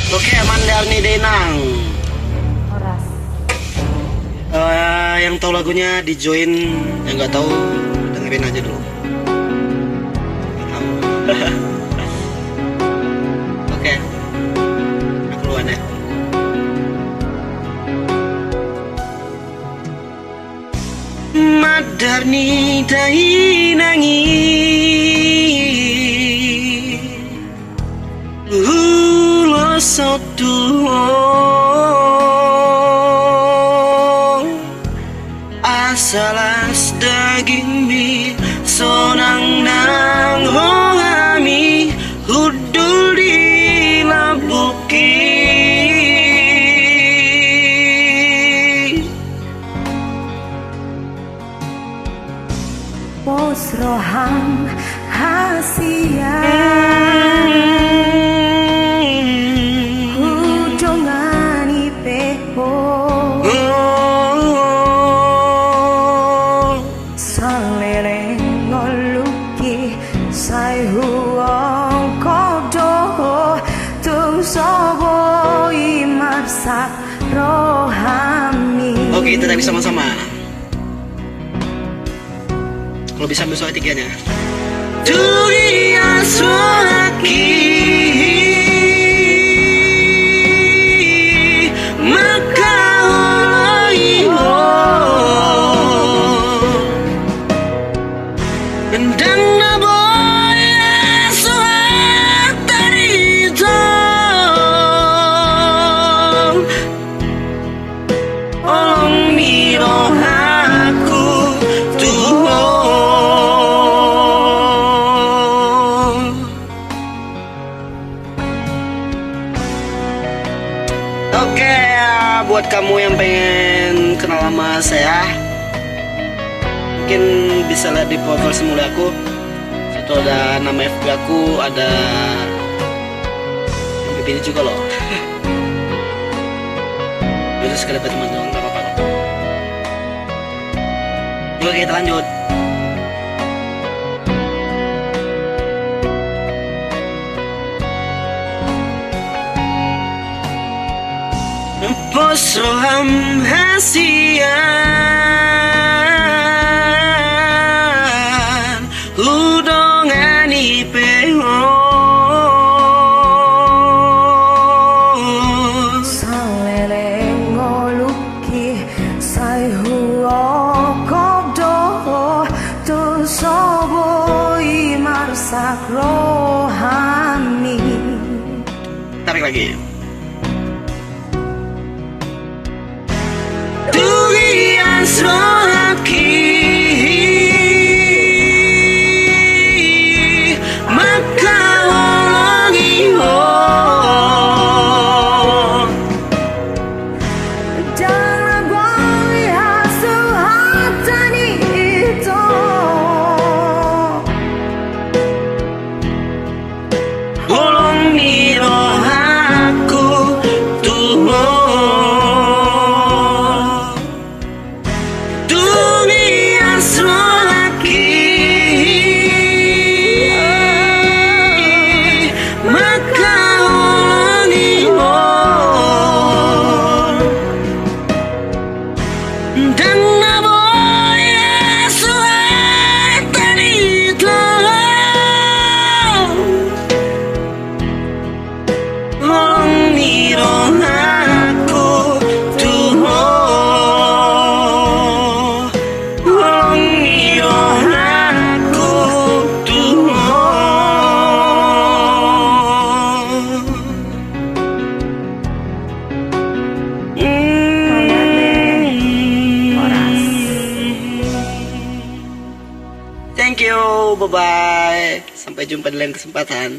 Oke, Mandarni Denang. Horas. Yang tahu lagunya di join, yang nggak tahu dengerin aja dulu. Oke, aku duluan ya. Madarni dainangi ulo sotu asalas daging mi sonang nang hongami hudul di labuki Pos rohang hasia hujungani peho salere ngoluki sai huang kodo tung sobo imarsak rohami. Oke, kita tadi sama-sama. Kalau bisa ambil soal tiganya. Dunia suaki maka olaiho mendang na boy suat tarito olong miro aku tuho. Oke, buat kamu yang pengen kenal sama saya, mungkin bisa lihat di profil semula aku. Situ ada nama FB aku, ada FB ini juga loh. Bisa sekali buat teman-teman, nggak apa-apa kok. Oke, kita lanjut. Pos roham hasian udongani pengo salele ngoluki sai huo kodo tu sobo imarsak rohani. Tarik lagi. Durian sohaki maka olongiho jangan buang hasil hatani itu olong miro aku tuho. Thank you, bye-bye. Sampai jumpa di lain kesempatan.